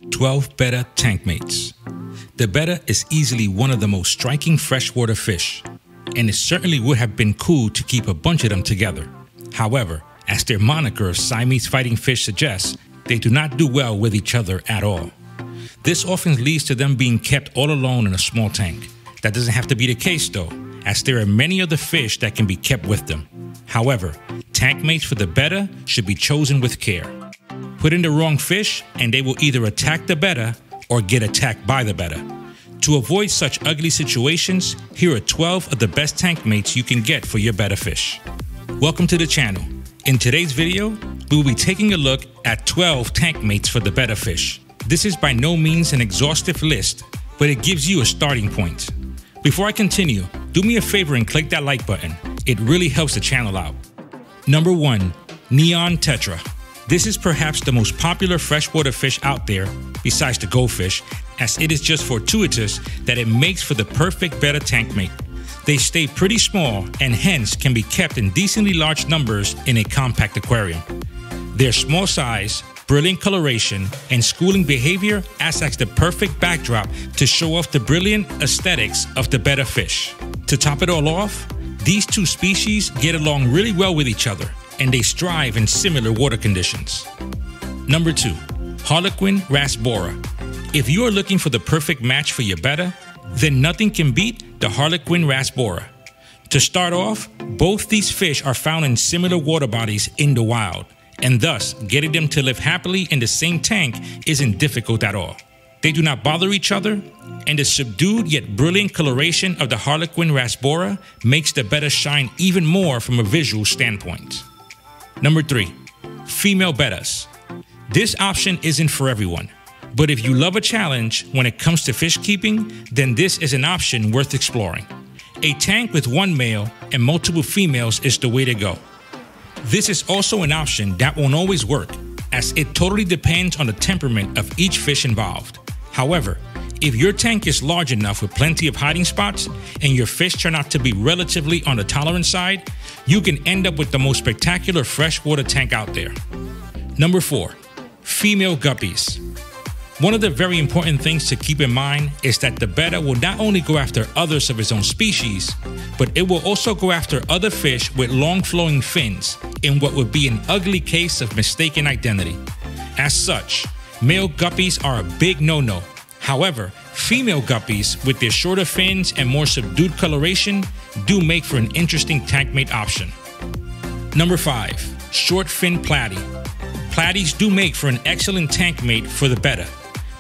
12 Betta tank mates. The Betta is easily one of the most striking freshwater fish, and it certainly would have been cool to keep a bunch of them together. However, as their moniker of Siamese Fighting Fish suggests, they do not do well with each other at all. This often leads to them being kept all alone in a small tank. That doesn't have to be the case though, as there are many other fish that can be kept with them. However, tank mates for the Betta should be chosen with care. Put in the wrong fish and they will either attack the Betta or get attacked by the Betta. To avoid such ugly situations, here are 12 of the best tank mates you can get for your Betta fish. Welcome to the channel. In today's video, we will be taking a look at 12 tank mates for the Betta fish. This is by no means an exhaustive list, but it gives you a starting point. Before I continue, do me a favor and click that like button. It really helps the channel out. Number 1. Neon Tetra. This is perhaps the most popular freshwater fish out there, besides the goldfish, as it is just fortuitous that it makes for the perfect Betta tank mate. They stay pretty small and hence can be kept in decently large numbers in a compact aquarium. Their small size, brilliant coloration, and schooling behavior acts as the perfect backdrop to show off the brilliant aesthetics of the Betta fish. To top it all off, these two species get along really well with each other, and they strive in similar water conditions. Number 2. Harlequin Rasbora. If you are looking for the perfect match for your Betta, then nothing can beat the Harlequin Rasbora. To start off, both these fish are found in similar water bodies in the wild, and thus getting them to live happily in the same tank isn't difficult at all. They do not bother each other, and the subdued yet brilliant coloration of the Harlequin Rasbora makes the Betta shine even more from a visual standpoint. Number 3. Female Bettas. This option isn't for everyone, but if you love a challenge when it comes to fish keeping, then this is an option worth exploring. A tank with one male and multiple females is the way to go. This is also an option that won't always work, as it totally depends on the temperament of each fish involved. However, if your tank is large enough with plenty of hiding spots and your fish turn out to be relatively on the tolerant side, you can end up with the most spectacular freshwater tank out there. Number 4. Female Guppies. One of the very important things to keep in mind is that the Betta will not only go after others of its own species, but it will also go after other fish with long flowing fins in what would be an ugly case of mistaken identity. As such, male guppies are a big no-no. However, female guppies with their shorter fins and more subdued coloration do make for an interesting tank mate option. Number 5. Short fin Platy. Platies do make for an excellent tank mate for the Betta,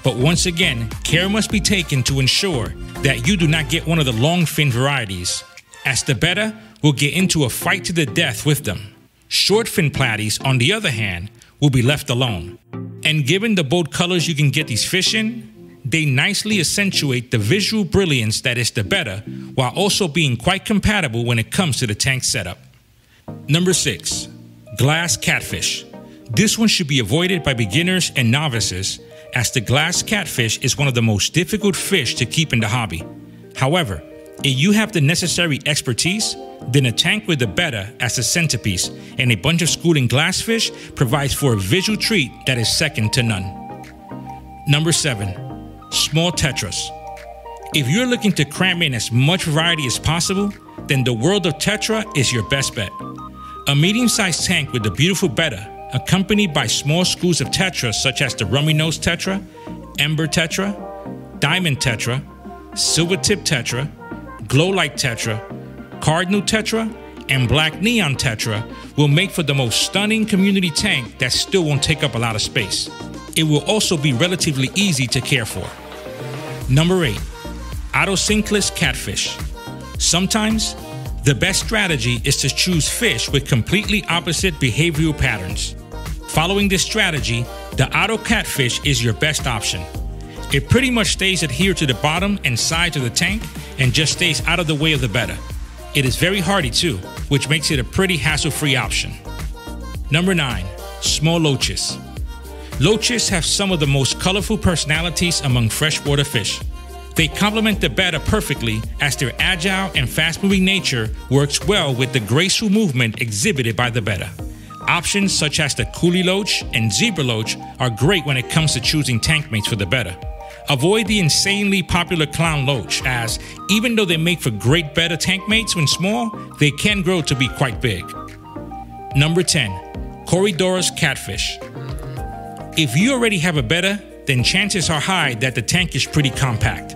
but once again, care must be taken to ensure that you do not get one of the long fin varieties, as the Betta will get into a fight to the death with them. Short fin Platies, on the other hand, will be left alone. And given the bold colors you can get these fish in, they nicely accentuate the visual brilliance that is the Betta, while also being quite compatible when it comes to the tank setup. Number 6. Glass Catfish. This one should be avoided by beginners and novices, as the glass catfish is one of the most difficult fish to keep in the hobby. However, if you have the necessary expertise, then a tank with the Betta as a centerpiece and a bunch of schooling glass fish provides for a visual treat that is second to none. Number 7. Small Tetras. If you're looking to cram in as much variety as possible, then the world of Tetra is your best bet. A medium-sized tank with the beautiful Betta, accompanied by small schools of Tetras such as the rummy-nosed Tetra, ember Tetra, diamond Tetra, silver-tip Tetra, glow-light Tetra, cardinal Tetra, and black neon Tetra will make for the most stunning community tank that still won't take up a lot of space. It will also be relatively easy to care for. Number 8. Otocinclus Catfish. Sometimes, the best strategy is to choose fish with completely opposite behavioral patterns. Following this strategy, the Otto catfish is your best option. It pretty much stays adhered to the bottom and sides of the tank and just stays out of the way of the Betta. It is very hardy too, which makes it a pretty hassle-free option. Number 9. Small Loaches. Loaches have some of the most colorful personalities among freshwater fish. They complement the Betta perfectly, as their agile and fast-moving nature works well with the graceful movement exhibited by the Betta. Options such as the Coolie Loach and Zebra Loach are great when it comes to choosing tank mates for the Betta. Avoid the insanely popular Clown Loach, as even though they make for great Betta tank mates when small, they can grow to be quite big. Number 10. Corydoras Catfish. If you already have a Betta, then chances are high that the tank is pretty compact.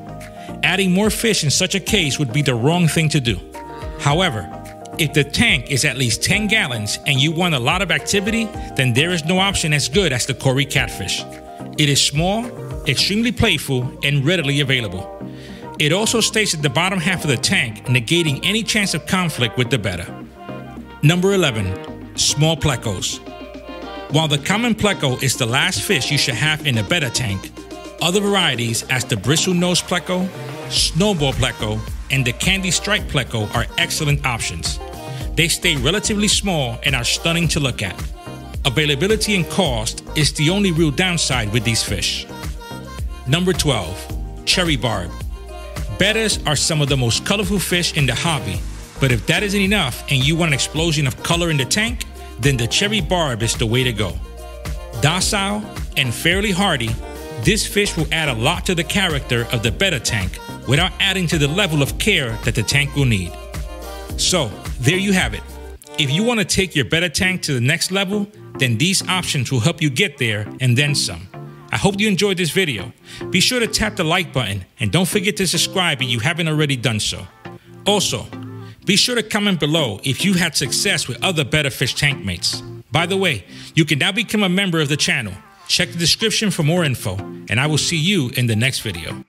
Adding more fish in such a case would be the wrong thing to do. However, if the tank is at least 10 gallons and you want a lot of activity, then there is no option as good as the Cory Catfish. It is small, extremely playful, and readily available. It also stays at the bottom half of the tank, negating any chance of conflict with the Betta. Number 11. Small Plecos. While the common Pleco is the last fish you should have in a Betta tank, other varieties as the bristle-nosed Pleco, snowball Pleco, and the candy stripe Pleco are excellent options. They stay relatively small and are stunning to look at. Availability and cost is the only real downside with these fish. Number 12. Cherry Barb. Bettas are some of the most colorful fish in the hobby, but if that isn't enough and you want an explosion of color in the tank, then the Cherry Barb is the way to go. Docile and fairly hardy, this fish will add a lot to the character of the Betta tank without adding to the level of care that the tank will need. So, there you have it. If you want to take your Betta tank to the next level, then these options will help you get there and then some. I hope you enjoyed this video. Be sure to tap the like button and don't forget to subscribe if you haven't already done so. Also, be sure to comment below if you had success with other Betta fish tank mates. By the way, you can now become a member of the channel. Check the description for more info, and I will see you in the next video.